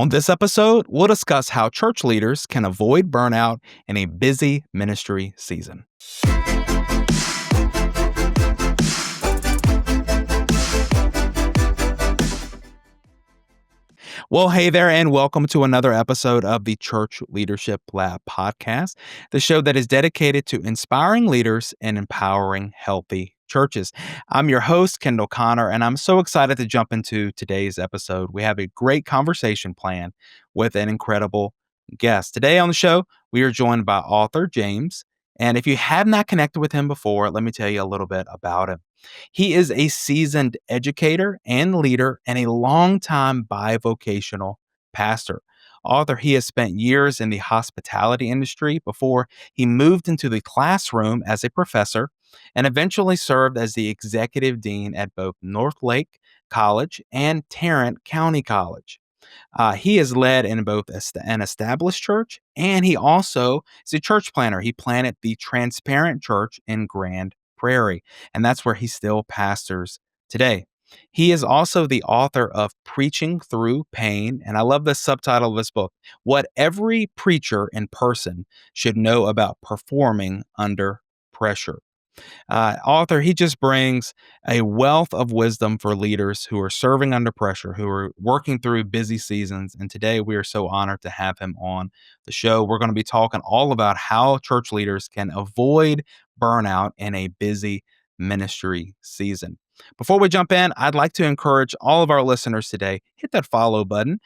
On this episode, we'll discuss how church leaders can avoid burnout in a busy ministry season. Well, hey there, and welcome to another episode of the Church Leadership Lab podcast, the show that is dedicated to inspiring leaders and empowering healthy churches. I'm your host, Kendall Connor, and I'm so excited to jump into today's episode. We have a great conversation planned with an incredible guest. Today on the show, we are joined by author James. And if you have not connected with him before, let me tell you a little bit about him. He is a seasoned educator and leader and a longtime bi-vocational pastor. Author, he has spent years in the hospitality industry before he moved into the classroom as a professor and eventually served as the executive dean at both North Lake College and Tarrant County College. He has led in both an established church, and he also is a church planner. He planted the Transparent Church in Grand Prairie, and that's where he still pastors today. He is also the author of Preaching Through Pain, and I love the subtitle of this book, What Every Preacher in Person Should Know About Performing Under Pressure. Author, he just brings a wealth of wisdom for leaders who are serving under pressure, who are working through busy seasons. And today we are so honored to have him on the show. We're going to be talking all about how church leaders can avoid burnout in a busy ministry season. Before we jump in, I'd like to encourage all of our listeners today, hit that follow button.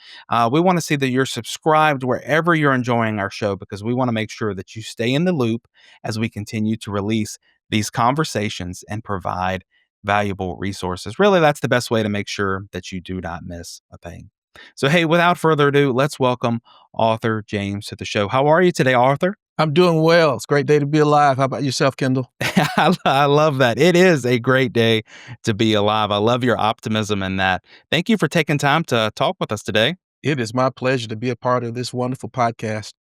We want to see that you're subscribed wherever you're enjoying our show because we want to make sure that you stay in the loop as we continue to release these conversations and provide valuable resources. Really, that's the best way to make sure that you do not miss a thing. So, hey, without further ado, let's welcome author James to the show. How are you today, Arthur? I'm doing well. It's a great day to be alive. How about yourself, Kendall? I love that. It is a great day to be alive. I love your optimism in that. Thank you for taking time to talk with us today. It is my pleasure to be a part of this wonderful podcast.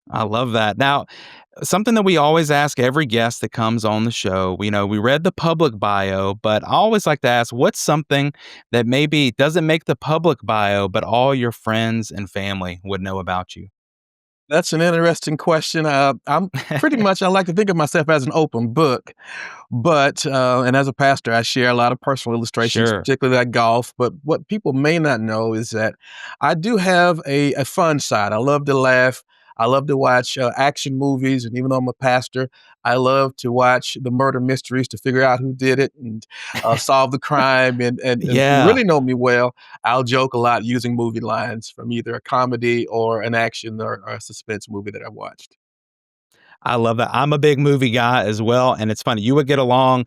I love that. Now, something that we always ask every guest that comes on the show, we read the public bio, but I always like to ask, what's something that maybe doesn't make the public bio, but all your friends and family would know about you? That's an interesting question. I'm pretty much, I like to think of myself as an open book, but, and as a pastor, I share a lot of personal illustrations, Sure. particularly at golf. But what people may not know is that I do have a fun side. I love to laugh. I love to watch action movies. And even though I'm a pastor, I love to watch the murder mysteries to figure out who did it and solve the crime. And if you Yeah. really know me well, I'll joke a lot using movie lines from either a comedy or an action or a suspense movie that I watched. I love that. I'm a big movie guy as well, and it's funny. You would get along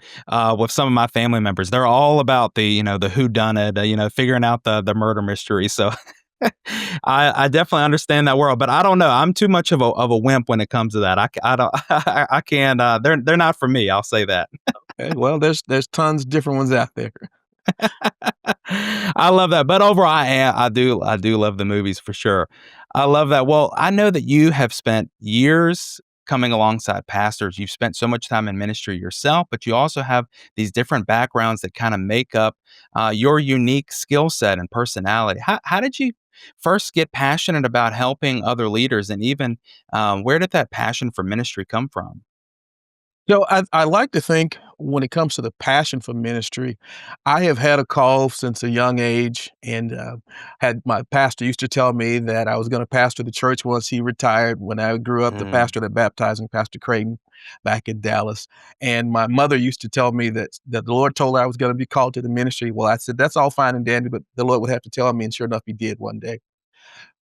with some of my family members. They're all about the whodunit, figuring out the murder mystery. So I definitely understand that world, but I don't know. I'm too much of a wimp when it comes to that. I don't. I can't. They're not for me. I'll say that. Okay, well, there's tons of different ones out there. I love that. But overall, I do love the movies for sure. I love that. Well, I know that you have spent years coming alongside pastors. You've spent so much time in ministry yourself, but you also have these different backgrounds that kind of make up your unique skill set and personality. How did you first get passionate about helping other leaders, and even where did that passion for ministry come from? So I like to think when it comes to the passion for ministry, I have had a call since a young age, and had my pastor used to tell me that I was going to pastor the church once he retired. When I grew up, the Mm, pastor that baptized me, Pastor Creighton, back in Dallas, and my mother used to tell me that the Lord told her I was going to be called to the ministry. Well, I said that's all fine and dandy, but the Lord would have to tell me, and sure enough, He did one day.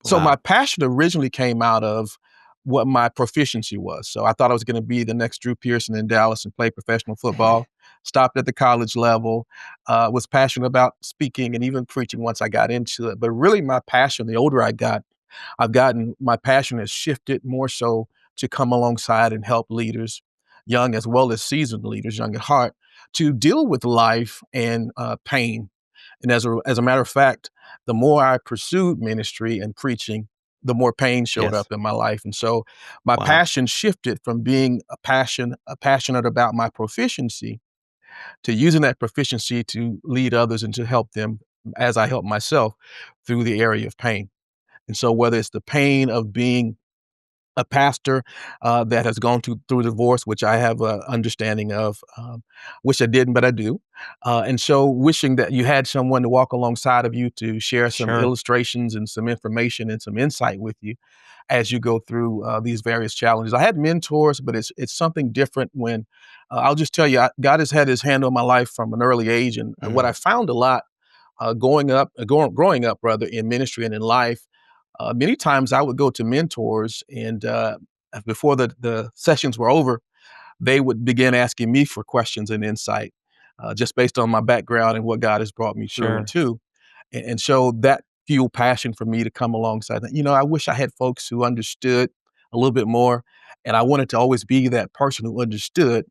So my wow. passion originally came out of what my proficiency was. So I thought I was going to be the next Drew Pearson in Dallas and play professional football. Stopped at the college level, was passionate about speaking and even preaching once I got into it. But really my passion, the older I've gotten, my passion has shifted more so to come alongside and help leaders, young as well as seasoned leaders, young at heart, to deal with life and pain. And as a matter of fact, the more I pursued ministry and preaching, the more pain showed Yes. up in my life. And so my Wow. passion shifted from being passionate about my proficiency to using that proficiency to lead others and to help them as I help myself through the area of pain. And so whether it's the pain of being a pastor that has gone through divorce, which I have a understanding of, wish I didn't, but I do. And so wishing that you had someone to walk alongside of you to share some Sure. illustrations and some information and some insight with you as you go through these various challenges. I had mentors, but it's something different when I'll just tell you, God has had His hand on my life from an early age, and what I Mm, found a lot growing up rather in ministry and in life, many times I would go to mentors, and before the sessions were over, they would begin asking me for questions and insight, just based on my background and what God has brought me through and sure. to. And so that fueled passion for me to come alongside that. I wish I had folks who understood a little bit more, and I wanted to always be that person who understood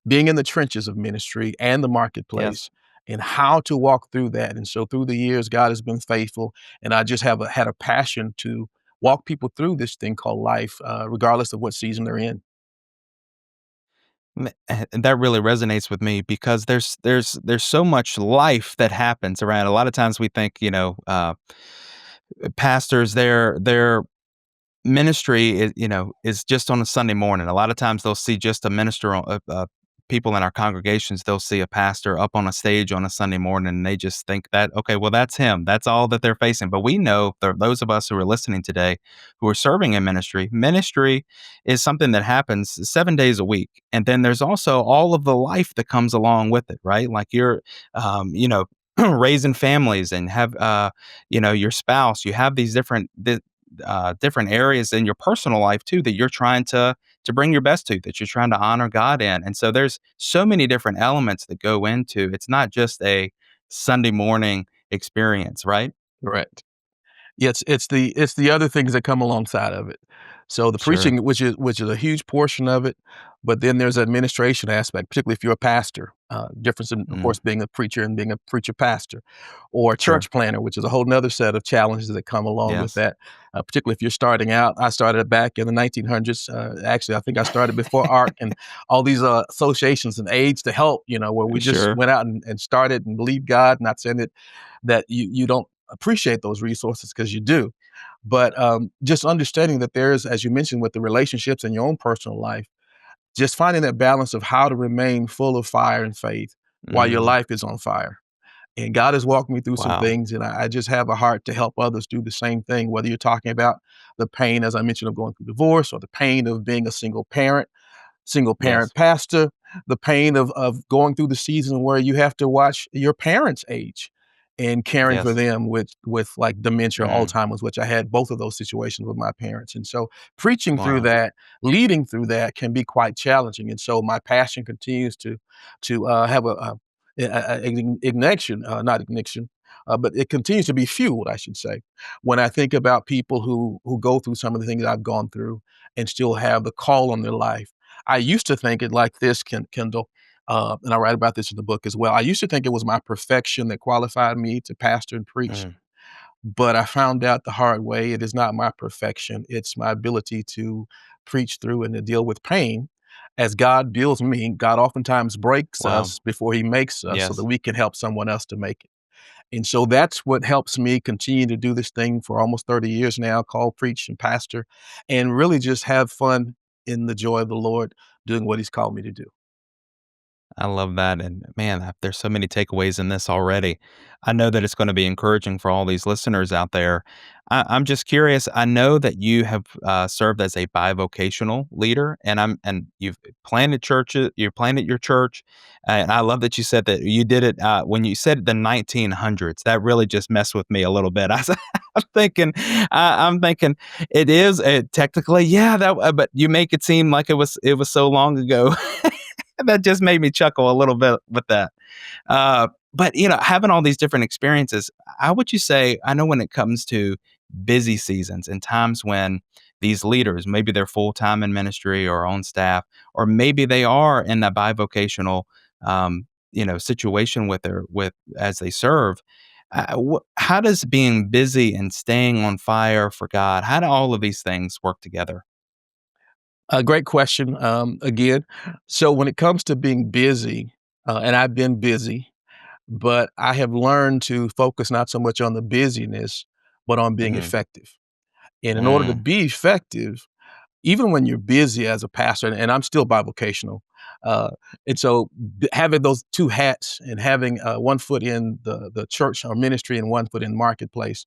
being in the trenches of ministry and the Yes. marketplace and how to walk through that. And so through the years, God has been faithful, and I just had a passion to walk people through this thing called life, regardless of what season they're in. And that really resonates with me because there's so much life that happens around. A lot of times we think, pastors, their ministry is, is just on a Sunday morning. A lot of times they'll see just a minister on people in our congregations, they'll see a pastor up on a stage on a Sunday morning and they just think that, okay, well, that's him. That's all that they're facing. But we know, those of us who are listening today who are serving in ministry is something that happens 7 days a week. And then there's also all of the life that comes along with it, right? Like you're, raising families and have, your spouse, you have these different areas in your personal life too that you're trying to bring your best to, that you're trying to honor God in. And so there's so many different elements that go into, it's not just a Sunday morning experience, right? Correct. Yeah, it's the other things that come alongside of it. So the Sure. preaching, which is a huge portion of it, but then there's an administration aspect, particularly if you're a pastor. Difference in, of Mm, course, being a preacher and being a preacher pastor, or a sure. church planner, which is a whole nother set of challenges that come along with Yes. that. Particularly if you're starting out. I started back in the 1900s. Actually, I think I started before ARC and all these associations and aids to help. Where we just Sure. went out and started and believed God. Not saying that you don't appreciate those resources because you do. But just understanding that there's, as you mentioned, with the relationships in your own personal life, just finding that balance of how to remain full of fire and faith while your Mm, life is on fire. And God has walked me through some wow. things, and I just have a heart to help others do the same thing, whether you're talking about the pain, as I mentioned, of going through divorce or the pain of being a single Yes. parent pastor, the pain of going through the season where you have to watch your parents age and caring for Yes. them with like dementia or Mm, Alzheimer's, which I had both of those situations with my parents. And so preaching through wow. that, leading through that can be quite challenging. And so my passion continues to have ignition, not ignition, but it continues to be fueled, I should say, when I think about people who go through some of the things I've gone through and still have the call on their life. I used to think it like this, Kendall, and I write about this in the book as well. I used to think it was my perfection that qualified me to pastor and preach, Mm, but I found out the hard way it is not my perfection. It's my ability to preach through and to deal with pain. As God builds me, God oftentimes breaks wow. us before He makes us so that Yes. we can help someone else to make it. And so that's what helps me continue to do this thing for almost 30 years now, called Preach and Pastor, and really just have fun in the joy of the Lord doing what He's called me to do. I love that. And man, there's so many takeaways in this already. I know that it's going to be encouraging for all these listeners out there. I'm just curious. I know that you have served as a bivocational leader, and you've planted churches. You planted your church, and I love that you said that you did it when you said the 1900s. That really just messed with me a little bit. I'm thinking, I'm thinking it is technically, yeah. But you make it seem like it was so long ago. That just made me chuckle a little bit with that. But having all these different experiences, how would you say? I know when it comes to busy seasons and times when these leaders, maybe they're full time in ministry or on staff, or maybe they are in a bivocational, situation with as they serve. How does being busy and staying on fire for God? How do all of these things work together? A great question. Again, so when it comes to being busy, and I've been busy, but I have learned to focus not so much on the busyness, but on being Hmm. effective. And in order to Mm, be effective, even when you're busy as a pastor, and I'm still bivocational, uh, and so having those two hats and having one foot in the church or ministry and one foot in the marketplace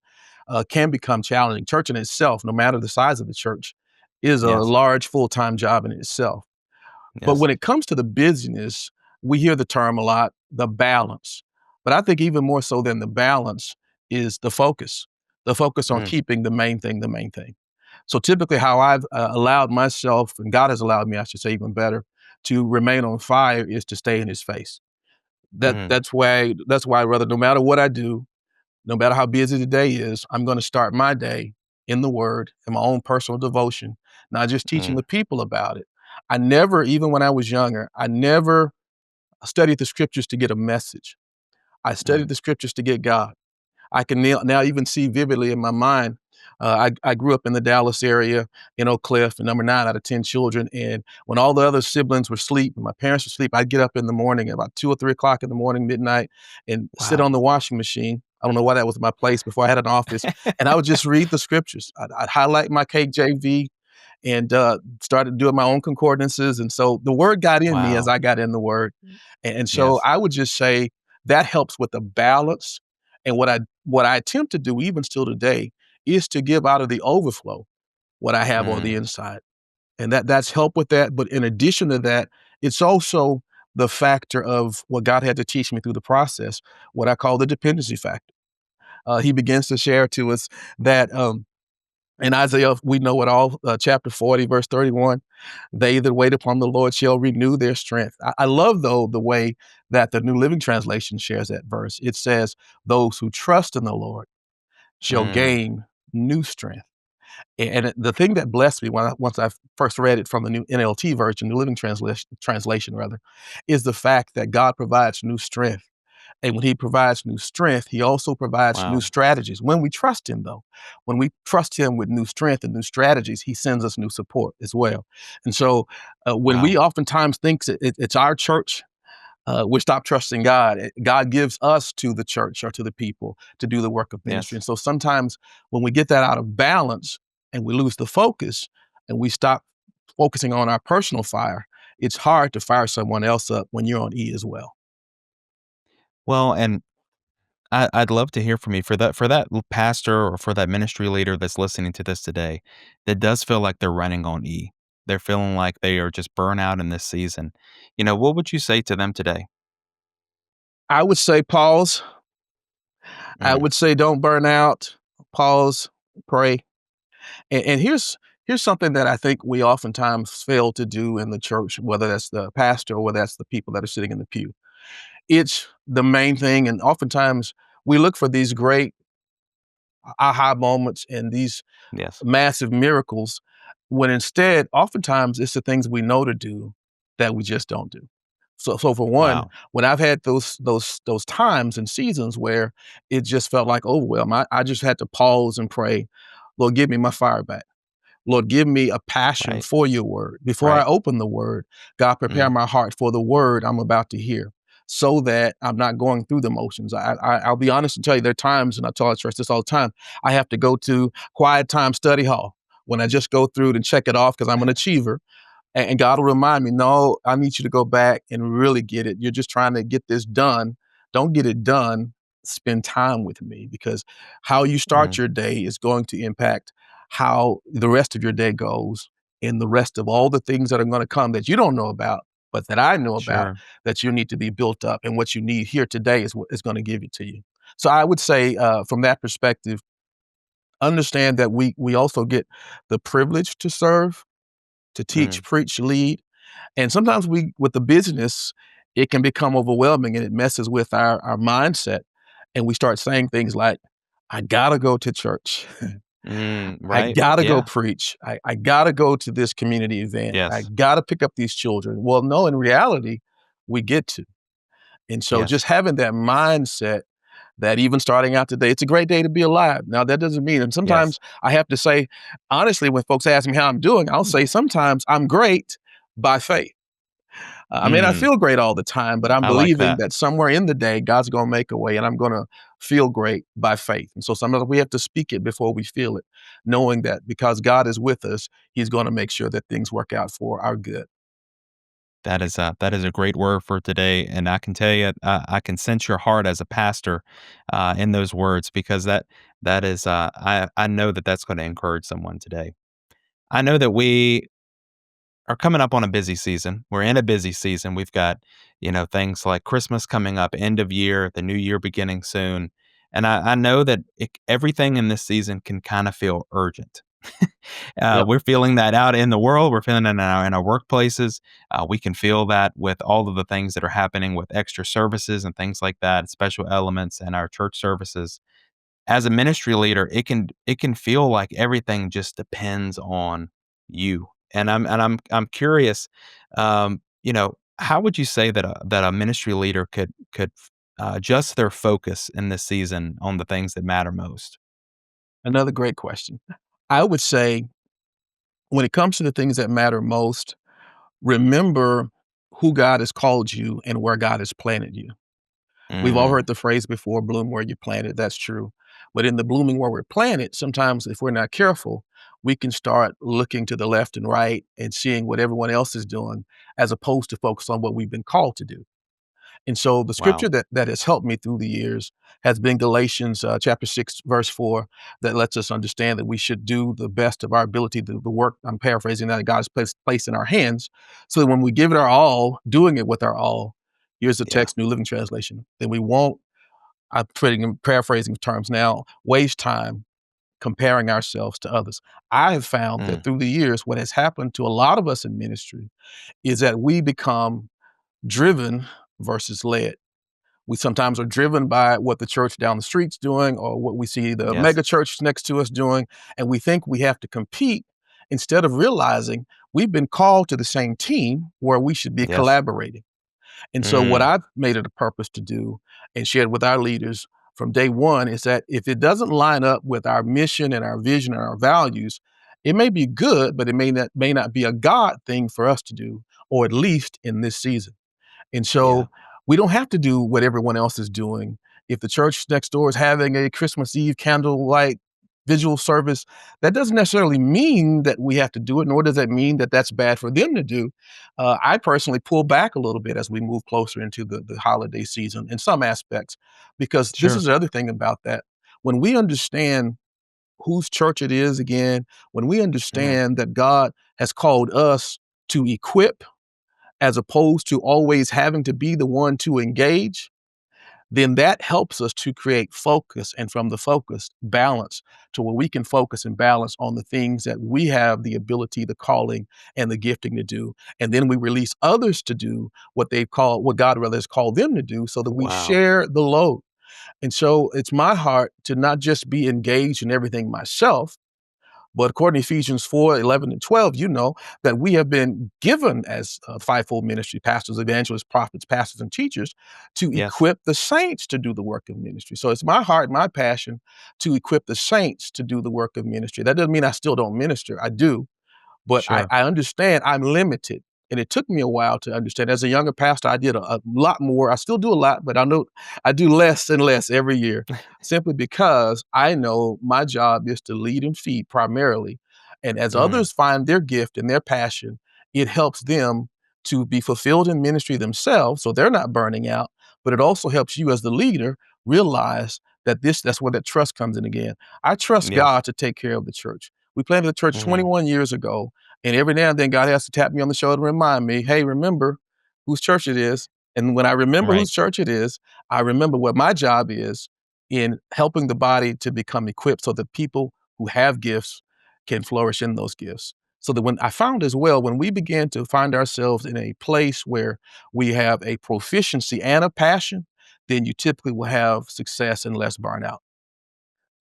can become challenging. Church in itself, no matter the size of the church, is a yes, large full time job in itself. But yes. when it comes to the busyness, we hear the term a lot, the balance. But I think even more so than the balance is the focus on Mm, keeping the main thing the main thing. So typically, how I've allowed myself, and God has allowed me, I should say, even better, to remain on fire is to stay in His face. mm, That's why, rather, no matter what I do, no matter how busy the day is, I'm going to start my day in the Word, in my own personal devotion, not just teaching mm, the people about it. I never, even when I was younger, I never studied the scriptures to get a message. I mm. studied the scriptures to get God. I can now even see vividly in my mind. I grew up in the Dallas area in Oak Cliff, and number 9 out of 10 children. And when all the other siblings were asleep and my parents were asleep, I'd get up in the morning at about 2 or 3 o'clock in the morning, midnight, and sit Wow. on the washing machine. I don't know why that was my place before I had an office. And I would just read the scriptures. I'd highlight my KJV and started doing my own concordances. And so the word got in me as Wow. I got in the word. And so Yes. I would just say that helps with the balance. And what I attempt to do, even still today, is to give out of the overflow what I have on the Mm, inside. And that's help with that. But in addition to that, it's also the factor of what God had to teach me through the process, what I call the dependency factor. He begins to share to us that in Isaiah, we know it all, chapter 40, verse 31, they that wait upon the Lord shall renew their strength. I love, though, the way that the New Living Translation shares that verse. It says, those who trust in the Lord shall mm. gain new strength. The thing that blessed me once I first read it from the new NLT version, New Living Translation rather, is the fact that God provides new strength. And when He provides new strength, He also provides new Wow. strategies. When we trust Him, though, when we trust Him with new strength and new strategies, He sends us new support as well. And so, when we Wow. oftentimes think it's our church, we stop trusting God. God gives us to the church or to the people to do the work of ministry. Yes. And so sometimes when we get that out of balance and we lose the focus and we stop focusing on our personal fire, it's hard to fire someone else up when you're on E as well. Well, and I'd love to hear from you for that pastor or for that ministry leader that's listening to this today that does feel like they're running on E. They're feeling like they are just burnt out in this season. What would you say to them today? I would say pause. I Mm, would say don't burn out. Pause, pray. And here's something that I think we oftentimes fail to do in the church, whether that's the pastor or whether that's the people that are sitting in the pew. It's the main thing, and oftentimes we look for these great aha moments and these yes. massive miracles when instead, oftentimes it's the things we know to do that we just don't do. So for one, Wow. when I've had those times and seasons where it just felt like overwhelm, I just had to pause and pray, Lord, give me my fire back. Lord, give me a passion Right. for your word. Before I Right. open the word, God, prepare Mm, my heart for the word I'm about to hear so that I'm not going through the motions. I'll be honest and tell you, there are times, and I tell our church this all the time, I have to go to quiet time study hall when I just go through and check it off because I'm an achiever. And God will remind me, no, I need you to go back and really get it. You're just trying to get this done. Don't get it done. Spend time with me because how you start mm, your day is going to impact how the rest of your day goes and the rest of all the things that are going to come that you don't know about, but that I know about sure. that you need to be built up. And what you need here today is what is going to give it to you. So I would say, from that perspective, understand that we also get the privilege to serve, to teach, Mm, preach, lead, and sometimes with the business, it can become overwhelming and it messes with our mindset. And we start saying things like, I gotta go to church. I right. gotta go Yeah. preach. I gotta go to this community event. I Yes. gotta pick up these children. Well, no, in reality, we get to. And so just Yes. having that mindset that even starting out today, it's a great day to be alive. Now, that doesn't mean, and Yes. sometimes I have to say, honestly, when folks ask me how I'm doing, I'll say sometimes I'm great by faith. I may not Mm, feel great all the time, but I'm I like believing that. that somewhere in the day, God's going to make a way and I'm going to feel great by faith. And so sometimes we have to speak it before we feel it, knowing that because God is with us, He's going to make sure that things work out for our good. That is a great word for today, and I can tell you, I can sense your heart as a pastor in those words because that is I know that that's going to encourage someone today. I know that we are coming up on a busy season. We're in a busy season. We've got, things like Christmas coming up, end of year, the new year beginning soon. And I know that everything in this season can kind of feel urgent. Yep. We're feeling that out in the world. We're feeling it in our workplaces. We can feel that with all of the things that are happening with extra services and things like that, special elements in our church services. As a ministry leader, it can feel like everything just depends on you. And I'm curious, how would you say that a ministry leader could adjust their focus in this season on the things that matter most? Another great question. I would say when it comes to the things that matter most, remember who God has called you and where God has planted you. We've all Mm, heard the phrase before, bloom where you're planted. That's true. But in the blooming where we're planted, sometimes if we're not careful, we can start looking to the left and right and seeing what everyone else is doing as opposed to focus on what we've been called to do. And so the wow. scripture that has helped me through the years has been Galatians chapter 6, verse 4, that lets us understand that we should do the best of our ability to the work. I'm paraphrasing that God has placed in our hands. So that when we give it our all, doing it with our all, here's the Yeah. text, New Living Translation, then we won't, I'm putting paraphrasing terms now, waste time comparing ourselves to others. I have found that Mm, through the years, what has happened to a lot of us in ministry is that we become driven versus led. We sometimes are driven by what the church down the street's doing or what we see the yes. mega church next to us doing, and we think we have to compete instead of realizing we've been called to the same team where we should be Yes. collaborating. And so what Mm, I've made it a purpose to do and shared with our leaders from day one is that if it doesn't line up with our mission and our vision and our values, it may be good, but it may not be a God thing for us to do, or at least in this season. And yeah. so we don't have to do what everyone else is doing. If the church next door is having a Christmas Eve candlelight visual service, that doesn't necessarily mean that we have to do it, nor does that mean that that's bad for them to do. I personally pull back a little bit as we move closer into the holiday season in some aspects, because this is Sure. the other thing about that. When we understand whose church it is again, when we Mm, understand that God has called us to equip as opposed to always having to be the one to engage, then that helps us to create focus. And from the focus, balance to where we can focus and balance on the things that we have the ability, the calling, and the gifting to do. And then we release others to do what God rather has called them to do so that we wow. share the load. And so it's my heart to not just be engaged in everything myself, but according to Ephesians 4, 11, and 12, you know that we have been given as fivefold ministry, pastors, evangelists, prophets, pastors, and teachers to Yes. equip the saints to do the work of ministry. So it's my heart, my passion to equip the saints to do the work of ministry. That doesn't mean I still don't minister. I do. But I, Sure. I understand I'm limited. And it took me a while to understand. As a younger pastor, I did a lot more. I still do a lot, but I know I do less and less every year simply because I know my job is to lead and feed primarily. And as Mm, others find their gift and their passion, it helps them to be fulfilled in ministry themselves so they're not burning out. But it also helps you as the leader realize that that's where that trust comes in again. I trust yes. God to take care of the church. We planted the church Mhm. 21 years ago, and every now and then God has to tap me on the shoulder and remind me, hey, remember whose church it is. And when I remember Right. whose church it is, I remember what my job is in helping the body to become equipped so that people who have gifts can flourish in those gifts. So that when I found as well, when we begin to find ourselves in a place where we have a proficiency and a passion, then you typically will have success and less burnout.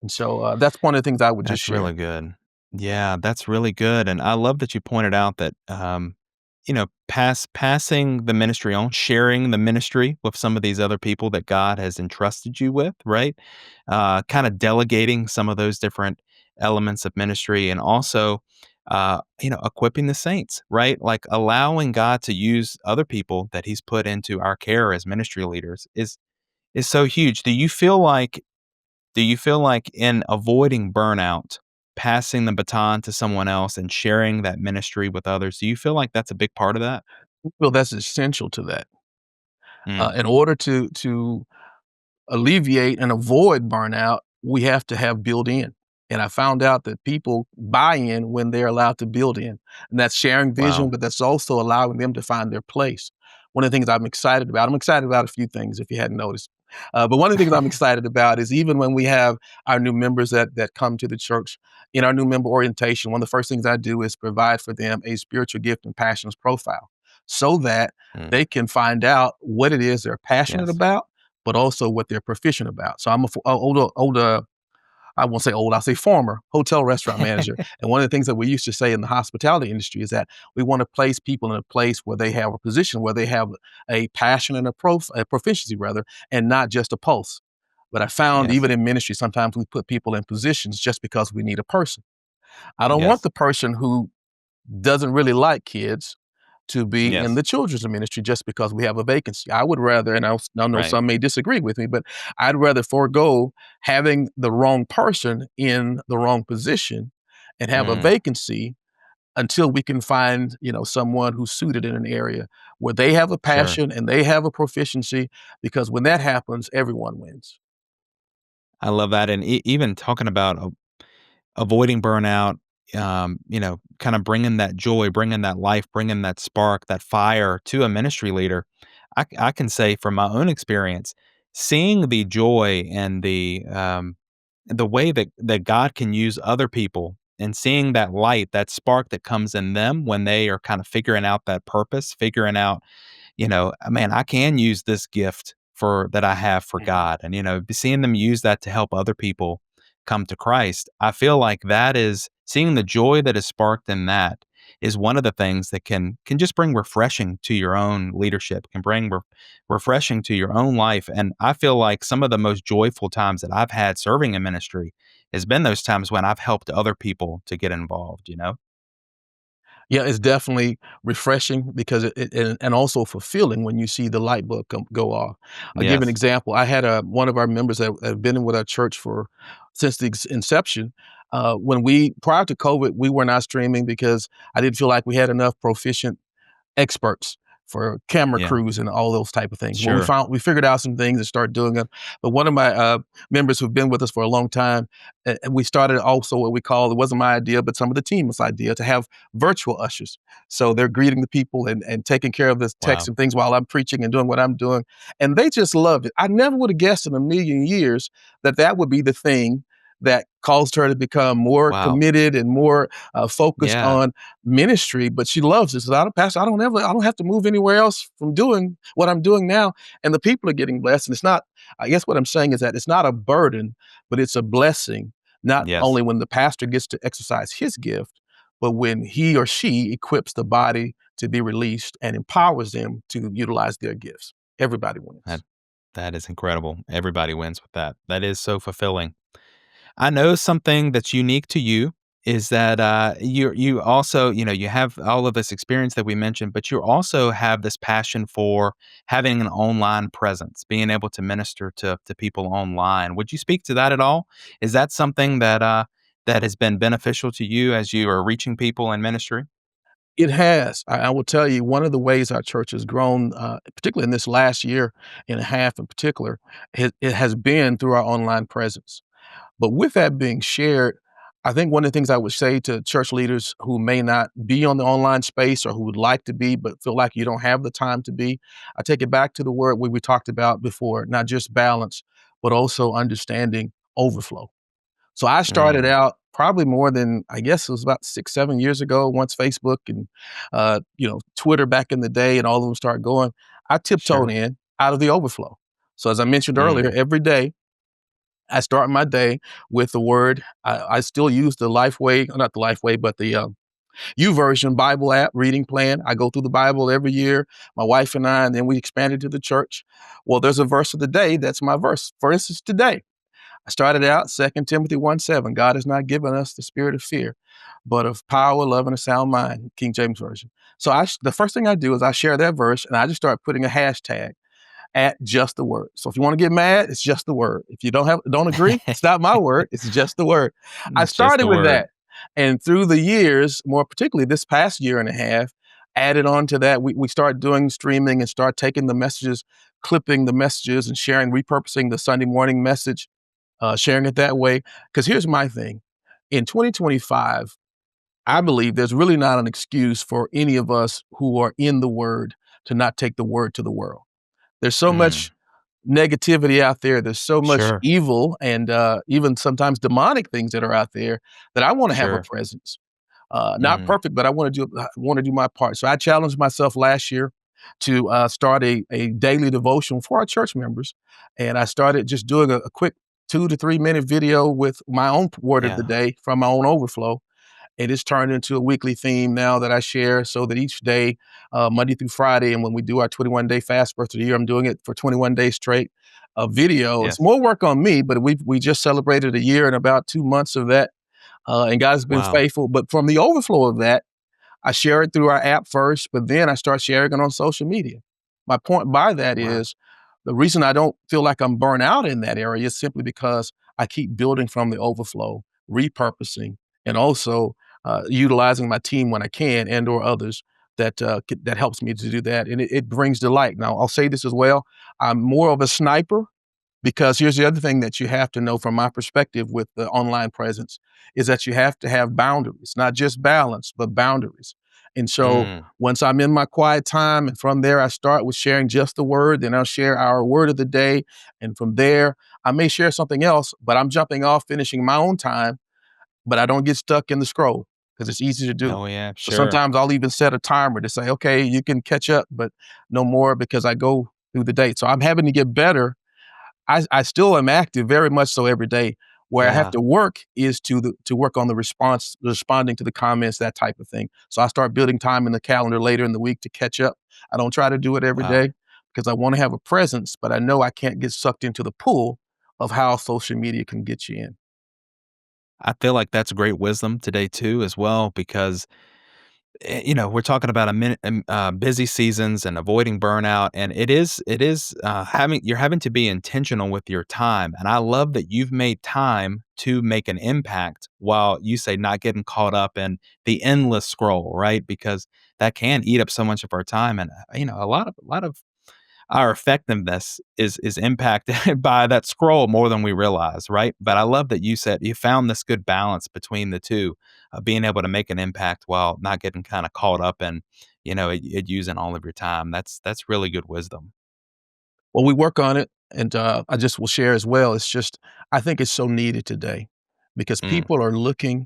And so that's one of the things I would just That's share. really good. Yeah, that's really good, and I love that you pointed out that, passing the ministry on, sharing the ministry with some of these other people that God has entrusted you with, right? Kinda delegating some of those different elements of ministry, and also, equipping the saints, right? Like allowing God to use other people that He's put into our care as ministry leaders is so huge. Do you feel like in avoiding burnout, passing the baton to someone else and sharing that ministry with others, do you feel like that's a big part of that? Well, that's essential to that. Mm, In order to alleviate and avoid burnout, we have to have build in. And I found out that people buy in when they're allowed to build in. And that's sharing vision, wow. but that's also allowing them to find their place. One of the things I'm excited about a few things if you hadn't noticed. But one of the things I'm excited about is even when we have our new members that come to the church in our new member orientation, one of the first things I do is provide for them a spiritual gift and passions profile so that Mm, they can find out what it is they're passionate yes. about but also what they're proficient about. So I'm a older, I won't say old, I'll say former hotel restaurant manager. And one of the things that we used to say in the hospitality industry is that we want to place people in a place where they have a position, where they have a passion and a proficiency rather, and not just a pulse. But I found Yes. even in ministry, sometimes we put people in positions just because we need a person. I don't want Yes. the person who doesn't really like kids to be in Yes. the children's ministry just because we have a vacancy. I would rather, and I know Right. some may disagree with me, but I'd rather forego having the wrong person in the wrong position and have a Mm, vacancy until we can find, someone who's suited in an area where they have a sure. passion and they have a proficiency, because when that happens, everyone wins. I love that. And even talking about avoiding burnout, kind of bringing that joy, bringing that life, bringing that spark, that fire to a ministry leader. I can say from my own experience, seeing the joy and the way that God can use other people and seeing that light, that spark that comes in them when they are kind of figuring out that purpose, figuring out, man, I can use this gift for that I have for Mhm. God. And, seeing them use that to help other people come to Christ, I feel like that is seeing the joy that is sparked in that is one of the things that can just bring refreshing to your own leadership, can bring refreshing to your own life. And I feel like some of the most joyful times that I've had serving in ministry has been those times when I've helped other people to get involved. Yeah, it's definitely refreshing because and also fulfilling when you see the light bulb go off. I'll give an Yes. example. I had one of our members that have been with our church for since the inception. When we prior to COVID, we were not streaming because I didn't feel like we had enough proficient experts for camera Yeah. crews and all those type of things. Well, Sure. we figured out some things and started doing them. But one of my members who've been with us for a long time, and we started also what we call, it wasn't my idea, but some of the team's idea, to have virtual ushers. So they're greeting the people and taking care of the text Wow. and things while I'm preaching and doing what I'm doing. And they just loved it. I never would have guessed in a million years that that would be the thing that caused her to become more Wow. committed and more focused Yeah. on ministry, but she loves it. So I don't, Pastor, I don't have to move anywhere else from doing what I'm doing now. And the people are getting blessed. And it's not, I guess what I'm saying is that it's not a burden, but it's a blessing, not Yes. only when the pastor gets to exercise his gift, but when he or she equips the body to be released and empowers them to utilize their gifts. Everybody That wins. that is incredible. Everybody wins with that. That is so fulfilling. I know something that's unique to you is that you also, you have all of this experience that we mentioned, but you also have this passion for having an online presence, being able to minister to people online. Would you speak to that at all? Is that something that has been beneficial to you as you are reaching people in ministry? It has. I will tell you, one of the ways our church has grown, particularly in this last year and a half in particular, it has been through our online presence. But with that being shared, I think one of the things I would say to church leaders who may not be on the online space or who would like to be, but feel like you don't have the time to be, I take it back to the word we talked about before, not just balance, but also understanding overflow. So I started Mm, out probably more than, I guess it was about 6, 7 years ago, once Facebook and, Twitter back in the day and all of them started going, I tiptoed sure. in out of the overflow. So as I mentioned earlier, Mm, every day I start my day with the word. I still use the Lifeway, not the Lifeway, but the YouVersion Bible app reading plan. I go through the Bible every year, my wife and I, and then we expanded to the church. Well, there's a verse of the day that's my verse. For instance, today, I started out 2 Timothy 1:7. God has not given us the spirit of fear, but of power, love, and a sound mind, King James Version. So the first thing I do is I share that verse and I just start putting a hashtag at just the word. So if you want to get mad, it's just the word. If you don't agree, it's not my word. It's just the word. I Just started the with word. that, and through the years, more particularly this past year and a half, added on to that, we start doing streaming and start taking the messages, clipping the messages, and sharing, repurposing the Sunday morning message, sharing it that way. Because here's my thing: in 2025, I believe there's really not an excuse for any of us who are in the Word to not take the Word to the world. There's so much Mm, negativity out there. There's so much sure, evil and even sometimes demonic things that are out there that I want to have a sure. presence. Not Mm, perfect, but I want to do my part. So I challenged myself last year to start a daily devotion for our church members, and I started just doing a quick 2 to 3 minute video with my own word of the yeah, day from my own overflow. It is turned into a weekly theme now that I share so that each day, Monday through Friday, and when we do our 21-day fast birth of the year, I'm doing it for 21 days straight. A video. It's yes. more work on me, but we just celebrated a year and about 2 months of that, and God's been Wow. faithful. But from the overflow of that, I share it through our app first, but then I start sharing it on social media. My point by that Wow. is the reason I don't feel like I'm burnt out in that area is simply because I keep building from the overflow, repurposing, and also utilizing my team when I can and or others that helps me to do that, and it brings delight. Now, I'll say this as well: I'm more of a sniper because here's the other thing that you have to know from my perspective with the online presence is that you have to have boundaries, not just balance, but boundaries. And so Mm, once I'm in my quiet time, and from there, I start with sharing just the word, then I'll share our word of the day. And from there, I may share something else, but I'm jumping off, finishing my own time, but I don't get stuck in the scroll because it's easy to do. oh, yeah, So sure. sometimes I'll even set a timer to say, okay, you can catch up, but no more because I go through the day. So I'm having to get better. I still am active very much so every day. Where I have Yeah. to work is to work on the response, responding to the comments, that type of thing. So I start building time in the calendar later in the week to catch up. I don't try to do it every Wow. day because I want to have a presence, but I know I can't get sucked into the pool of how social media can get you in. I feel like that's great wisdom today too, as well, because we're talking about busy seasons and avoiding burnout, and it is having you're having to be intentional with your time. And I love that you've made time to make an impact while you say not getting caught up in the endless scroll, right? Because that can eat up so much of our time, and a lot of our effectiveness is impacted by that scroll more than we realize, right? But I love that you said you found this good balance between the two, being able to make an impact while not getting kind of caught up in, it using all of your time. That's really good wisdom. Well, we work on it, and I just will share as well. It's just I think it's so needed today because Mm, people are looking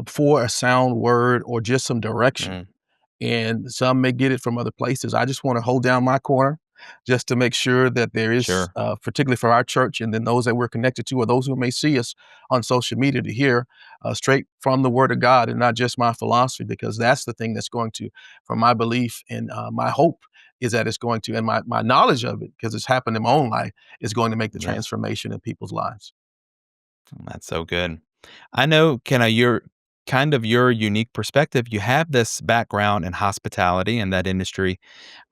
for a sound word or just some direction, mm, and some may get it from other places. I just want to hold down my corner just to make sure that there is, sure. particularly for our church and then those that we're connected to or those who may see us on social media to hear straight from the word of God and not just my philosophy, because that's the thing that's going to, from my belief and my hope, is that it's going to, and my knowledge of it, because it's happened in my own life, is going to make the Yeah, transformation in people's lives. that's so good. I know your unique perspective. You have this background in hospitality and that industry.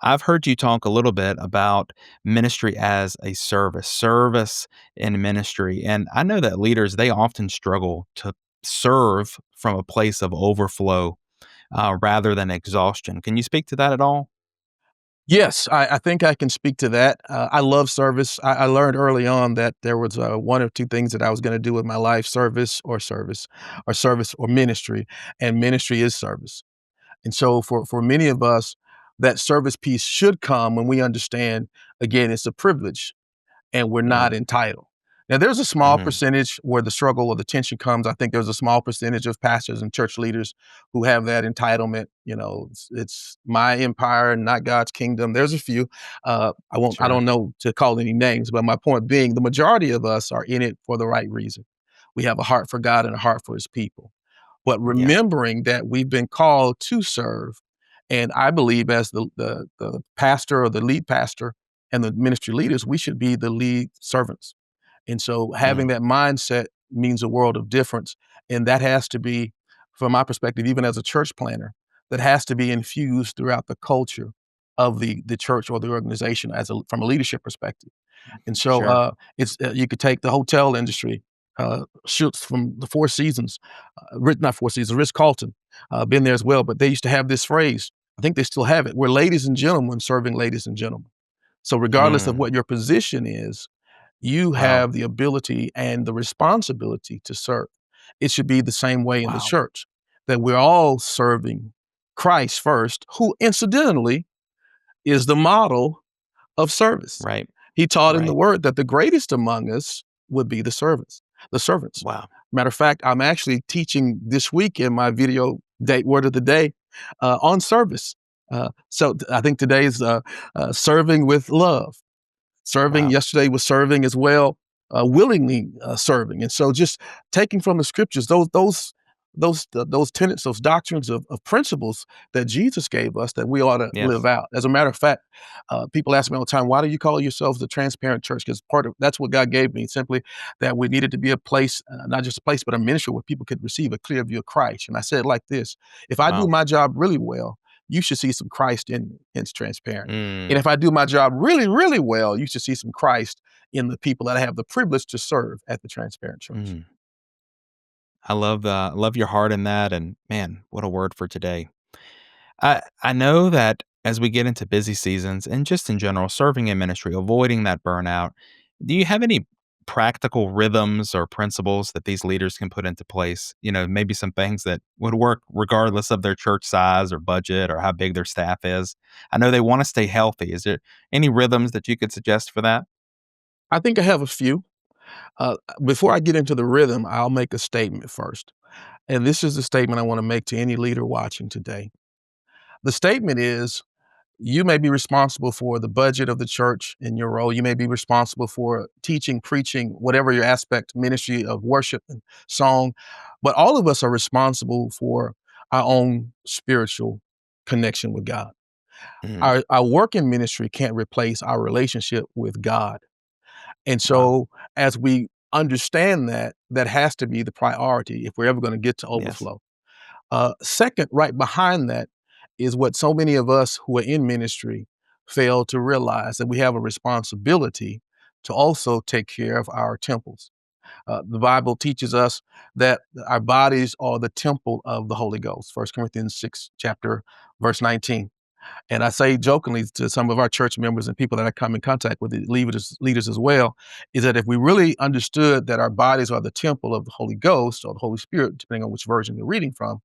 I've heard you talk a little bit about ministry as a service in ministry. And I know that leaders, they often struggle to serve from a place of overflow rather than exhaustion. Can you speak to that at all? Yes, I think I can speak to that. I love service. I learned early on that there was one or two things that I was going to do with my life: service or ministry, and ministry is service. And so, for many of us, that service piece should come when we understand. Again, it's a privilege and we're not Mm, entitled. Now, there's a small mhm, percentage where the struggle or the tension comes. I think there's a small percentage of pastors and church leaders who have that entitlement. It's my empire and not God's kingdom. There's a few. I sure. don't know to call any names, but my point being, the majority of us are in it for the right reason. We have a heart for God and a heart for His people. But Yeah. remembering that we've been called to serve, and I believe as the pastor or the lead pastor and the ministry leaders, we should be the lead servants. And so Mm, having that mindset means a world of difference. And that has to be, from my perspective, even as a church planner, that has to be infused throughout the culture of the church or the organization from a leadership perspective. And so sure. it's you could take the hotel industry, shoots from the Four Seasons, not Four Seasons, Ritz Carlton, been there as well. But they used to have this phrase. I think they still have it. We're ladies and gentlemen serving ladies and gentlemen. So regardless of Mm, what your position is, you wow. have the ability and the responsibility to serve. It should be the same way in the Wow. church, that we're all serving Christ first, who incidentally is the model of service. Right. He taught in the Right. word that the greatest among us would be the servants. Wow. Matter of fact, I'm actually teaching this week in my video date word of the day on service. I think today is serving with love. Serving Wow. yesterday was serving as well, willingly serving, and so just taking from the scriptures those tenets, those doctrines of principles that Jesus gave us that we ought to live Yes. out. As a matter of fact, people ask me all the time, "Why do you call yourselves the transparent church?" Because part of that's what God gave me, simply that we needed to be a place, not just a place, but a ministry where people could receive a clear view of Christ. And I said it like this: If I do Wow. my job really well, you should see some Christ in me. Hence transparent. And Mm, if I do my job really, really well, you should see some Christ in the people that I have the privilege to serve at the Transparent Church. mm. I love your heart in that, and man, what a word for today. I know that as we get into busy seasons and just in general, serving in ministry, avoiding that burnout, do you have any practical rhythms or principles that these leaders can put into place? Maybe some things that would work regardless of their church size or budget or how big their staff is. I know they want to stay healthy. Is there any rhythms that you could suggest for that? I think I have a few. Before I get into the rhythm, I'll make a statement first. And this is the statement I want to make to any leader watching today. The statement is you may be responsible for the budget of the church in your role. You may be responsible for teaching, preaching, whatever your aspect, ministry of worship and song. But all of us are responsible for our own spiritual connection with God. Mhm. Our work in ministry can't replace our relationship with God. And Wow. so as we understand that, that has to be the priority if we're ever going to get to Yes. overflow. Second, right behind that is what so many of us who are in ministry fail to realize, that we have a responsibility to also take care of our temples. The Bible teaches us that our bodies are the temple of the Holy Ghost. 1 Corinthians 6, chapter verse 19. And I say jokingly to some of our church members and people that I come in contact with, the leaders as well, is that if we really understood that our bodies are the temple of the Holy Ghost or the Holy Spirit, depending on which version you're reading from,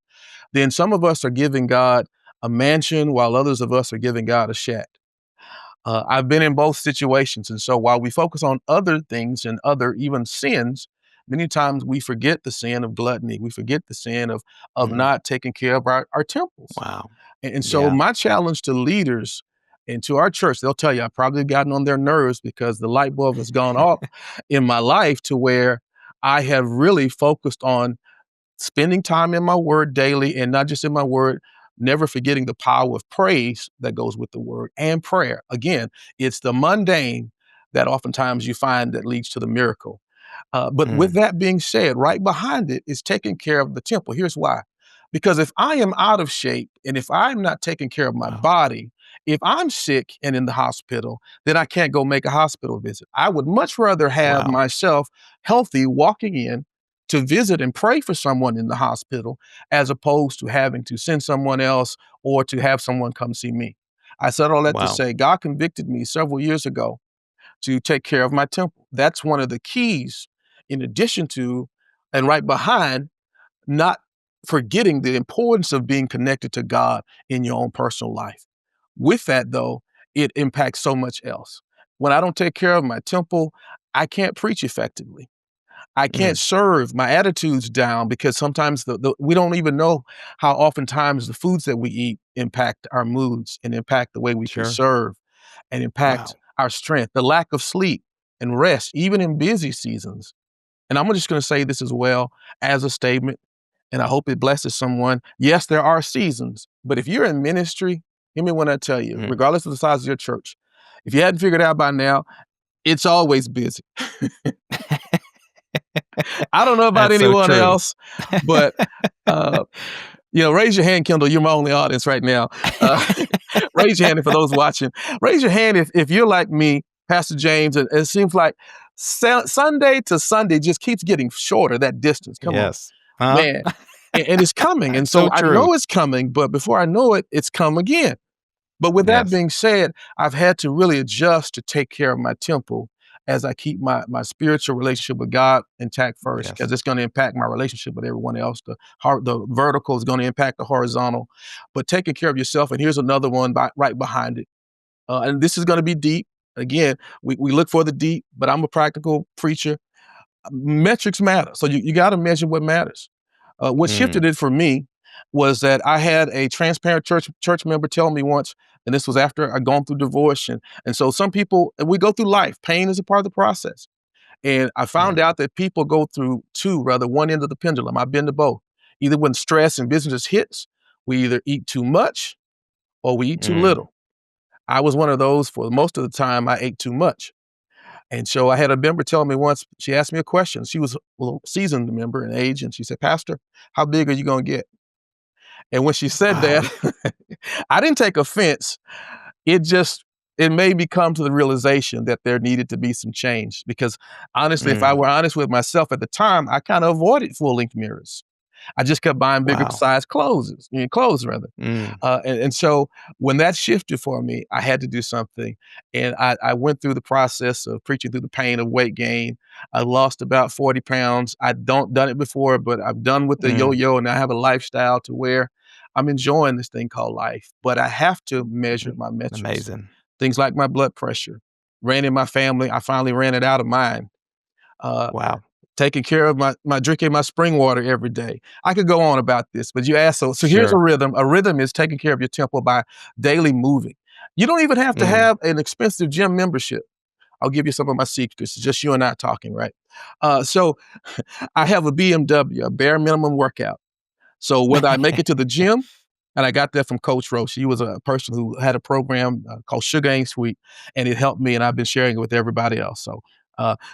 then some of us are giving God a mansion while others of us are giving God a shack. I've been in both situations. And so while we focus on other things and other even sins, many times we forget the sin of gluttony. We forget the sin of Mhm. not taking care of our temples. Wow. And so Yeah. my challenge to leaders and to our church, they'll tell you I've probably gotten on their nerves because the light bulb has gone off in my life to where I have really focused on spending time in my word daily, and not just in my word, never forgetting the power of praise that goes with the word and prayer. Again, it's the mundane that oftentimes you find that leads to the miracle. But with Mm. that being said, right behind it is taking care of the temple. Here's why. Because if I am out of shape and if I'm not taking care of my Wow. body, if I'm sick and in the hospital, then I can't go make a hospital visit. I would much rather have Wow. myself healthy walking in to visit and pray for someone in the hospital as opposed to having to send someone else or to have someone come see me. I said all that to Wow. say God convicted me several years ago to take care of my temple. That's one of the keys, in addition to and right behind not forgetting the importance of being connected to God in your own personal life. With that, though, it impacts so much else. When I don't take care of my temple, I can't preach effectively. I can't Mm. serve. My attitude's down because sometimes we don't even know how oftentimes the foods that we eat impact our moods and impact the way we can Sure. serve and impact Wow. our strength. The lack of sleep and rest, even in busy seasons. And I'm just going to say this as well as a statement, and I hope it blesses someone. Yes, there are seasons, but if you're in ministry, hear me when I tell you, Mm. regardless of the size of your church, if you hadn't figured out by now, It's always busy. I don't know about That's so anyone true. else, but, uh, raise your hand, Kendall. You're my only audience right now. Uh, raise your hand, and for those watching, raise your hand if you're like me, Pastor James, and it seems like Sunday to Sunday just keeps getting shorter, that distance. Come on, Yes. Huh? man. And it's coming. And So so I true. know it's coming, but before I know it, it's come again. But with that Yes. being said, I've had to really adjust to take care of my temple as I keep my spiritual relationship with God intact first, Yes. because it's going to impact my relationship with everyone else. The vertical is going to impact the horizontal. But taking care of yourself, and here's another one right behind it. And this is going to be deep. Again, we look for the deep, but I'm a practical preacher. Metrics matter. So you got to measure what matters. What Mm. shifted it for me was that I had a transparent church member tell me once, and this was after I'd gone through divorce, and so some people, and we go through life. Pain is a part of the process, and I Yeah. found out that people go through one end of the pendulum. I've been to both. Either when stress and business hits, we either eat too much or we eat too Mm. little. I was one of those. For most of the time, I ate too much. And so I had a member tell me once, she asked me a question. She was a little seasoned member in age, and she said, "Pastor, how big are you going to get?" And when she said Wow. that, I didn't take offense. It just, it made me come to the realization that there needed to be some change. Because honestly, if I Mm. were honest with myself at the time, I kind of avoided full length mirrors. I just kept buying bigger Wow. size clothes rather. Mm. And so when that shifted for me, I had to do something. And I went through the process of preaching through the pain of weight gain. I lost about 40 pounds. I don't done it before, but I've done with the Mm. yo-yo, and I have a lifestyle to where I'm enjoying this thing called life. But I have to measure Mm. my metrics. Amazing. Things like my blood pressure. Ran in my family. I finally ran it out of mine. Uh, Wow. Taking care of my drinking my spring water every day. I could go on about this, but you asked, so here's a Sure. rhythm. A rhythm is taking care of your temple by daily moving. You don't even have to Mm. have an expensive gym membership. I'll give you some of my secrets. It's just you and I talking, right? So I have a BMW, a bare minimum workout. So whether I make it to the gym, and I got that from Coach Rowe. She was a person who had a program called Sugar Ain't Sweet, and it helped me, and I've been sharing it with everybody else.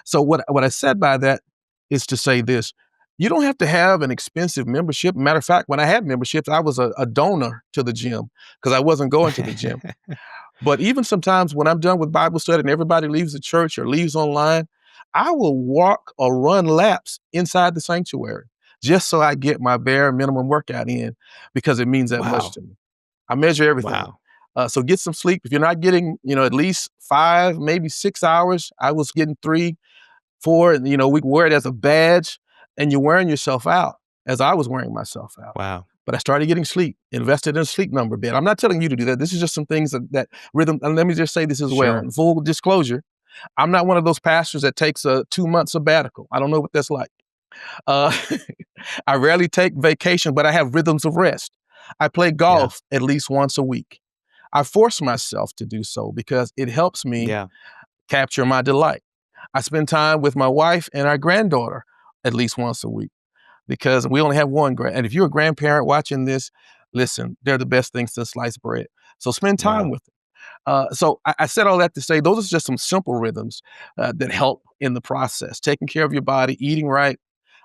So what I said by that is to say this: you don't have to have an expensive membership. Matter of fact, when I had memberships, I was a donor to the gym because I wasn't going to the gym. But even sometimes when I'm done with Bible study and everybody leaves the church or leaves online, I will walk or run laps inside the sanctuary just so I get my bare minimum workout in because it means that much Wow. to me. I measure everything. Wow. So get some sleep. If you're not getting, at least 5, maybe 6 hours, I was getting 3, 4, and we can wear it as a badge, and you're wearing yourself out as I was wearing myself out. Wow. But I started getting sleep, invested in a sleep number bed. I'm not telling you to do that. This is just some things that rhythm. And let me just say this as well. Sure. In full disclosure, I'm not one of those pastors that takes a 2-month sabbatical. I don't know what that's like. Uh, I rarely take vacation, but I have rhythms of rest. I play Yeah. golf at least once a week. I force myself to do so because it helps me Yeah. capture my delight. I spend time with my wife and our granddaughter at least once a week because we only have one grand. And if you're a grandparent watching this, listen, they're the best things since sliced bread. So spend time Wow. with them. So I said all that to say those are just some simple rhythms that help in the process. Taking care of your body, eating right,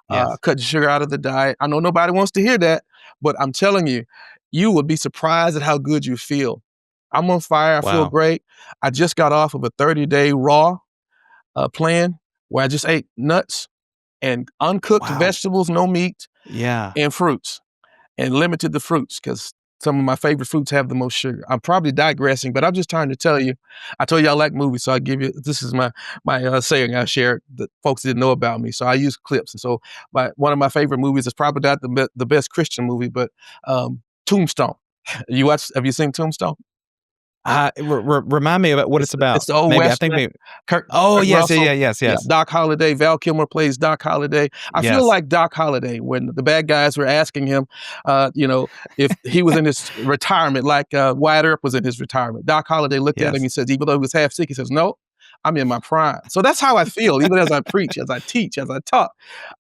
Yes. cut the sugar out of the diet. I know nobody wants to hear that, but I'm telling you, you would be surprised at how good you feel. I'm on fire. I feel Wow. great. I just got off of a 30-day raw plan where I just ate nuts and uncooked Wow. vegetables, no meat, Yeah. and fruits, and limited the fruits because some of my favorite fruits have the most sugar. I'm probably digressing, but I'm just trying to tell you. I told you I like movies, so I give you this is my saying I share that folks didn't know about me. So I use clips, and so one of my favorite movies is probably not the best Christian movie, but Tombstone. Have you seen Tombstone? Remind me about what it's It's about. the old Maybe I think Western. maybe. Kurt Oh, Kurt yes, yeah, Russell. yeah, yes, Yeah, yes. Doc Holliday. Val Kilmer plays Doc Holliday. I feel Yes. like Doc Holliday when the bad guys were asking him, if he was in his retirement, like Wyatt Earp was in his retirement. Doc Holliday looked at him. Yes. He says, even though he was half sick, he says, "No, I'm in my prime." So that's how I feel, even as I preach, as I teach, as I talk.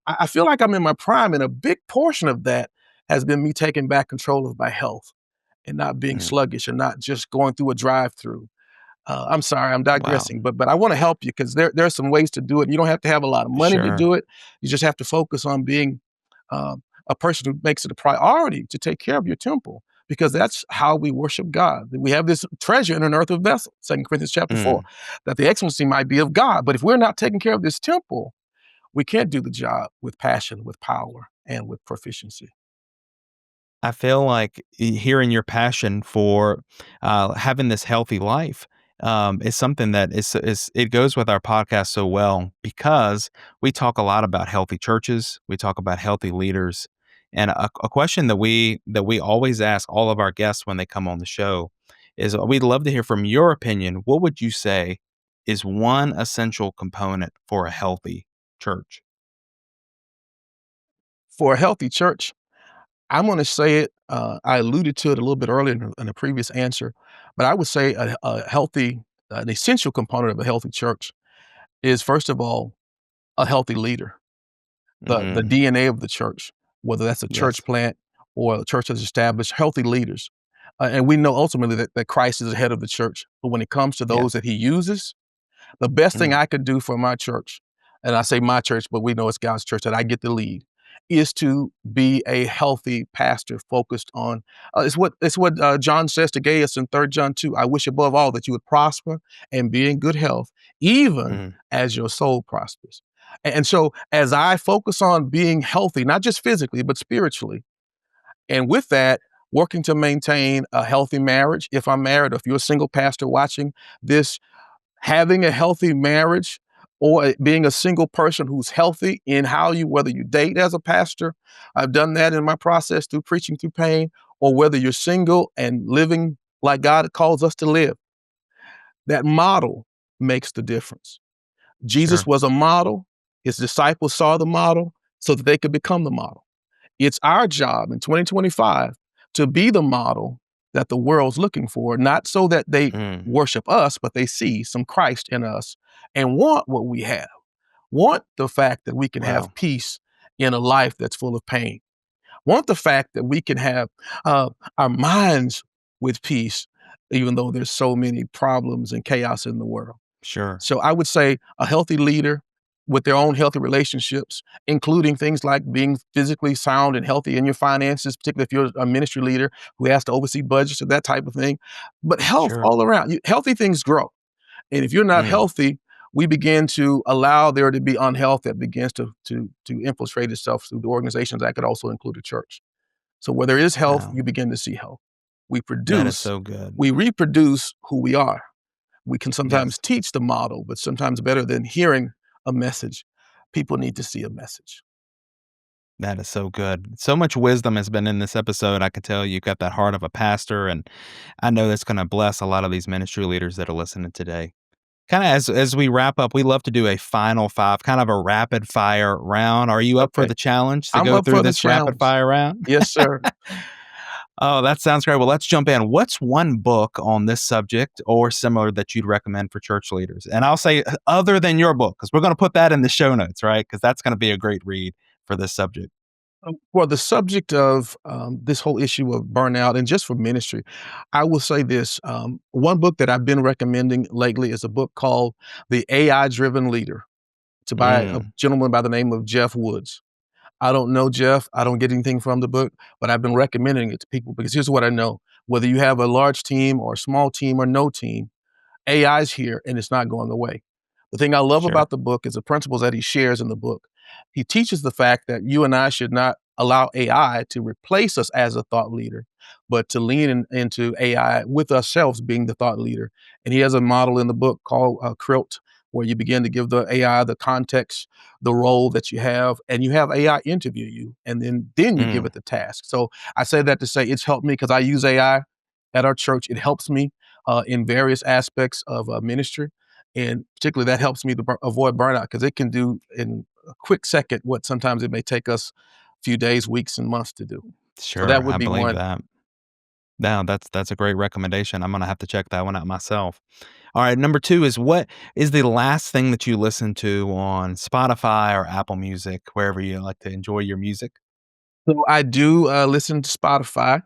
I feel like I'm in my prime, and a big portion of that has been me taking back control of my health and not being Mm. sluggish and not just going through a drive-through. I'm sorry, I'm Wow. digressing, but I want to help you because there are some ways to do it. You don't have to have a lot of money to Sure. do it. You just have to focus on being a person who makes it a priority to take care of your temple because that's how we worship God. We have this treasure in an earthen vessel, 2 Corinthians chapter 4, Mm. that the excellency might be of God. But if we're not taking care of this temple, we can't do the job with passion, with power, and with proficiency. I feel like hearing your passion for having this healthy life is something that is it goes with our podcast so well because we talk a lot about healthy churches, we talk about healthy leaders, and a question that we always ask all of our guests when they come on the show is we'd love to hear from your opinion. What would you say is one essential component for a healthy church? For a healthy church, I'm going to say it. I alluded to it a little bit earlier in a previous answer, but I would say an essential component of a healthy church is first of all a healthy leader, the Mm, DNA of the church, whether that's a yes. church plant or a church that's established, healthy leaders, and we know ultimately that Christ is the head of the church. But when it comes to those Yes. that He uses, the best thing Mm, I could do for my church, and I say my church, but we know it's God's church that I get to lead, is to be a healthy pastor focused on. It's what John says to Gaius in 3 John 2. I wish above all that you would prosper and be in good health, even mm, as your soul prospers. And so, as I focus on being healthy, not just physically but spiritually, and with that, working to maintain a healthy marriage. If I'm married, or if you're a single pastor watching this, having a healthy marriage or being a single person who's healthy in how you whether you date as a pastor, I've done that in my process through preaching through pain, or whether you're single and living like God calls us to live, that model makes the difference. Jesus sure. was a model. His disciples saw the model so that they could become the model. It's our job in 2025 to be the model that the world's looking for, not so that they Mm, worship us, but they see some Christ in us and want what we have, want the fact that we can have wow. peace in a life that's full of pain, want the fact that we can have uh, our minds with peace, even though there's so many problems and chaos in the world. Sure. So I would say a healthy leader with their own healthy relationships, including things like being physically sound and healthy in your finances, particularly if you're a ministry leader who has to oversee budgets or that type of thing. But health Sure. all around. Healthy things grow. And if you're not Mm, healthy, we begin to allow there to be unhealth that begins to infiltrate itself through the organizations. That could also include a church. So where there is health, wow. you begin to see health. We That is produce, so good. we reproduce who we are. We can sometimes Yes. teach the model, but sometimes better than hearing a message, people need to see a message. That is so good. So much wisdom has been in this episode. I can tell you got that heart of a pastor, and I know that's going to bless a lot of these ministry leaders that are listening today. Kind of as we wrap up, we love to do a final five, kind of a rapid fire round. Are you up for Okay. the challenge to I'm go up through for the this rapid challenge. fire round? Yes, sir. Oh, that sounds great. Well, let's jump in. What's one book on this subject or similar that you'd recommend for church leaders? And I'll say other than your book, because we're going to put that in the show notes, right? Because that's going to be a great read for this subject. For the subject of this whole issue of burnout and just for ministry, I will say this. One book that I've been recommending lately is a book called The AI Driven Leader. It's by a Mm, gentleman by the name of Jeff Woods. I don't know Jeff. I don't get anything from the book, but I've been recommending it to people because here's what I know. Whether you have a large team or a small team or no team, AI is here and it's not going away. The thing I love sure. about the book is the principles that he shares in the book. He teaches the fact that you and I should not allow AI to replace us as a thought leader, but to into AI with ourselves being the thought leader. And he has a model in the book called Krilt, where you begin to give the AI the context, the role that you have, and you have AI interview you, and then you give Mm, it the task. So I say that to say it's helped me because I use AI at our church. It helps me in various aspects of ministry. And particularly that helps me to avoid burnout because it can do in a quick second what sometimes it may take us a few days, weeks, and months to do. So that sure. would I be believe one. that. No, that's a great recommendation. I'm gonna have to check that one out myself. All right, number 2 is what is the last thing that you listen to on Spotify or Apple Music, wherever you like to enjoy your music? So I do listen to Spotify.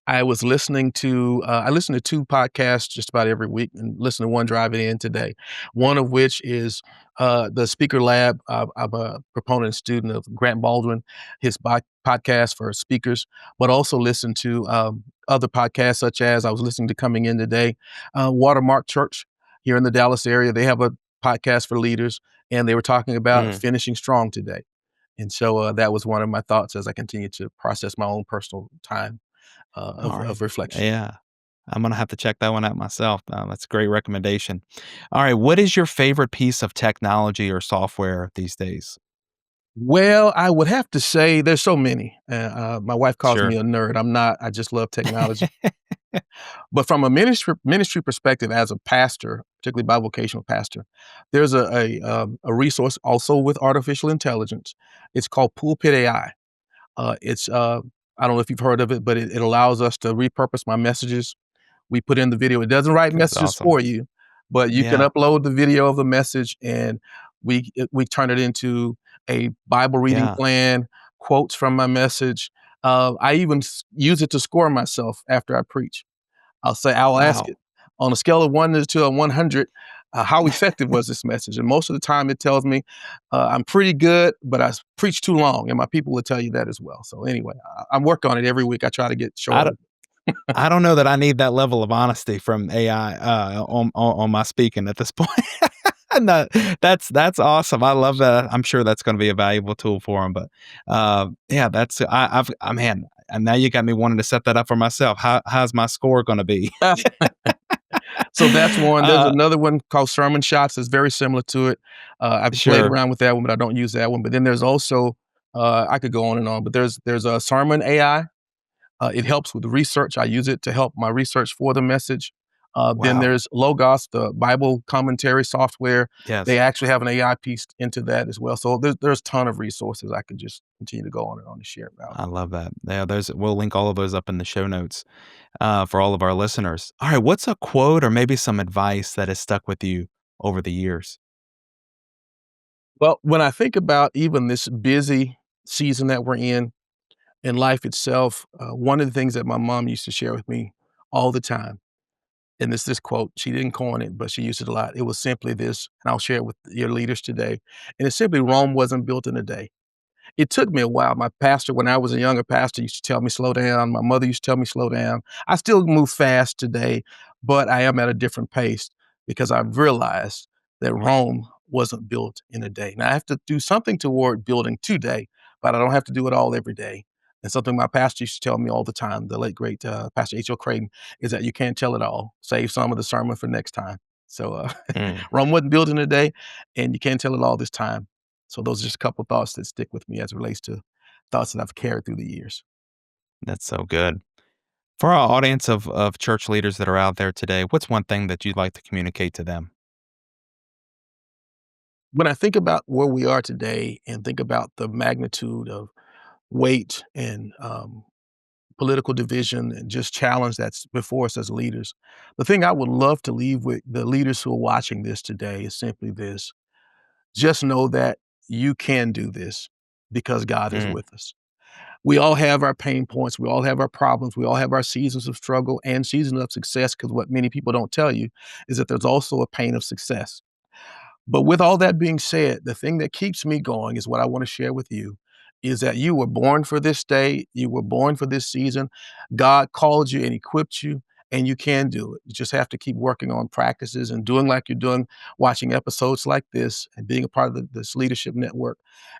I was listening to I listen to 2 podcasts just about every week and listen to one driving in today. One of which is, the Speaker Lab. I'm a proponent and student of Grant Baldwin, his podcast for speakers, but also listen to, other podcasts such as I was listening to coming in today, Watermark Church here in the Dallas area. They have a podcast for leaders, and they were talking about Mm. finishing strong today. And so, that was one of my thoughts as I continue to process my own personal time All right. of reflection. Yeah. I'm gonna have to check that one out myself. That's a great recommendation. All right. What is your favorite piece of technology or software these days? Well, I would have to say there's so many. My wife calls me Sure. a nerd. I'm not. I just love technology. But from a ministry perspective, as a pastor, particularly bivocational pastor, there's a resource also with artificial intelligence. It's called Pulpit AI. It's I don't know if you've heard of it, but it allows us to repurpose my messages. We put in the video. It doesn't write That's messages awesome. for you, but you can Yeah. upload the video of the message, and we turn it into a Bible reading Yeah. plan, quotes from my message. I even use it to score myself after I preach. I'll ask Wow. it on a scale of 100, how effective was this message? And most of the time, it tells me I'm pretty good, but preached too long, and my people will tell you that as well. So anyway, I'm working on it every week. I try to get I shorter. I don't know that I need that level of honesty from AI, on my speaking at this point. No, that's awesome. I love that. I'm sure that's gonna be a valuable tool for him, but, yeah, that's man, and now you got me wanting to set that up for myself. How's my score gonna be? So that's one. There's Uh, another one called Sermon Shots that's very similar to it. I've played sure. around with that one, but I don't use that one. But then there's also, I could go on and on, but there's a Sermon AI. It helps with research. I use it to help my research for the message. Then Wow. there's Logos, the Bible commentary software. They Yes. actually have an AI piece into that as well. So there's a ton of resources I could just continue to go on and on to share about. I love that. Yeah, we'll link all of those up in the show notes, for all of our listeners. All right, what's a quote or maybe some advice that has stuck with you over the years? Well, when I think about even this busy season that we're in life itself, one of the things that my mom used to share with me all the time, and this quote, she didn't coin it, but she used it a lot. It was simply this, and I'll share it with your leaders today. And it's simply Rome wasn't built in a day. It took me a while. My pastor, when I was a younger pastor, used to tell me, slow down. My mother used to tell me, slow down. I still move fast today, but I am at a different pace because I've realized that Rome wasn't built in a day. Now, I have to do something toward building today, but I don't have to do it all every day. And something my pastor used to tell me all the time, the late, great Pastor H.L. Creighton, is that you can't tell it all. Save some of the sermon for next time. So Mm, Rome wasn't built in a day, and you can't tell it all this time. So those are just a couple thoughts that stick with me as it relates to thoughts that I've carried through the years. that's so good. For our audience of church leaders that are out there today, what's one thing that you'd like to communicate to them? When I think about where we are today and think about the magnitude of weight and political division and just challenge that's before us as leaders, the thing I would love to leave with the leaders who are watching this today is simply this: just know that you can do this because God is Mm, with us. We all have our pain points. We all have our problems. We all have our seasons of struggle and seasons of success. Because what many people don't tell you is that there's also a pain of success. But with all that being said, the thing that keeps me going is what I want to share with you is that you were born for this day. You were born for this season. God called you and equipped you, and you can do it. You just have to keep working on practices and doing like you're doing, watching episodes like this and being a part of this leadership network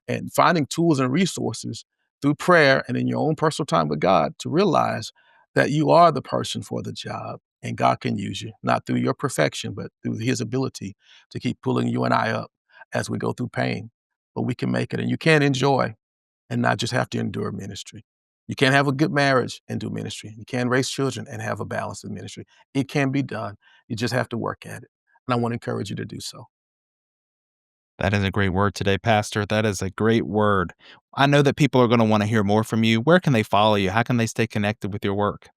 and finding tools and resources through prayer and in your own personal time with God to realize that you are the person for the job and God can use you, not through your perfection, but through his ability to keep pulling you and I up as we go through pain. But we can make it. And you can enjoy and not just have to endure ministry. You can't have a good marriage and do ministry. You can't raise children and have a balance in ministry. It can be done. You just have to work at it. And I want to encourage you to do so. that is a great word today, Pastor. That is a great word. I know that people are going to want to hear more from you. Where can they follow you? How can they stay connected with your work?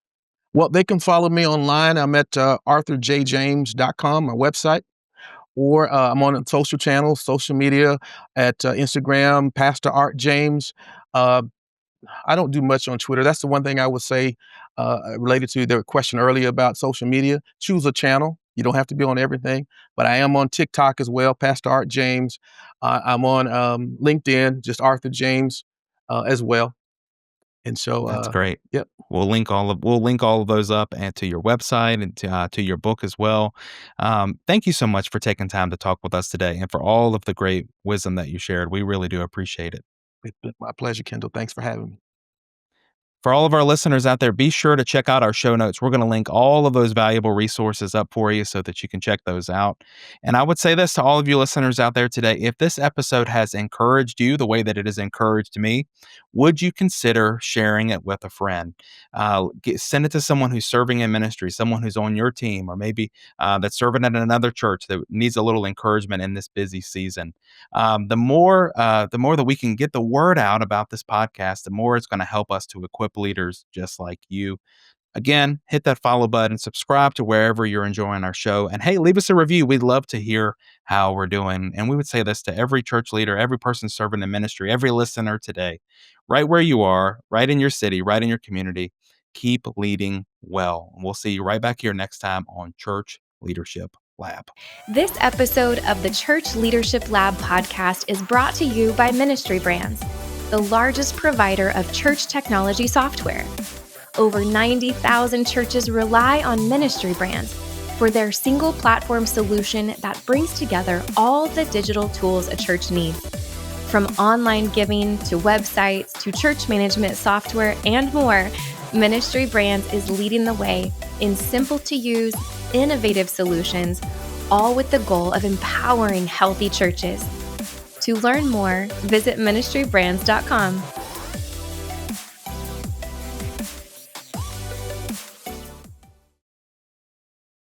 Well, they can follow me online. I'm at arthurjjames.com, my website, or I'm on social channels, social media at Instagram, Pastor Art James. I don't do much on Twitter. That's the one thing I would say related to the question earlier about social media. Choose a channel. You don't have to be on everything, but I am on TikTok as well, Pastor Art James. I'm on LinkedIn, just Arthur James as well. And so, That's great. yep, We'll link all of those up and to your website and to your book as well. Thank you so much for taking time to talk with us today and for all of the great wisdom that you shared. We really do appreciate it. it's been my pleasure, Kendall. Thanks for having me. For all of our listeners out there, be sure to check out our show notes. We're going to link all of those valuable resources up for you so that you can check those out. And I would say this to all of you listeners out there today: if this episode has encouraged you the way that it has encouraged me, would you consider sharing it with a friend? Send it to someone who's serving in ministry, someone who's on your team, or maybe that's serving at another church that needs a little encouragement in this busy season. The more that we can get the word out about this podcast, the more it's going to help us to equip leaders just like you. Again, hit that follow button, subscribe to wherever you're enjoying our show, and hey, leave us a review. We'd love to hear how we're doing. And we would say this to every church leader, every person serving in ministry, every listener today, right where you are, right in your city, right in your community. Keep leading well. And we'll see you right back here next time on Church Leadership Lab. This episode of the Church Leadership Lab podcast is brought to you by Ministry Brands, the largest provider of church technology software. Over 90,000 churches rely on Ministry Brands for their single platform solution that brings together all the digital tools a church needs. From online giving to websites to church management software and more, Ministry Brands is leading the way in simple to use, innovative solutions, all with the goal of empowering healthy churches. To learn more, visit ministrybrands.com.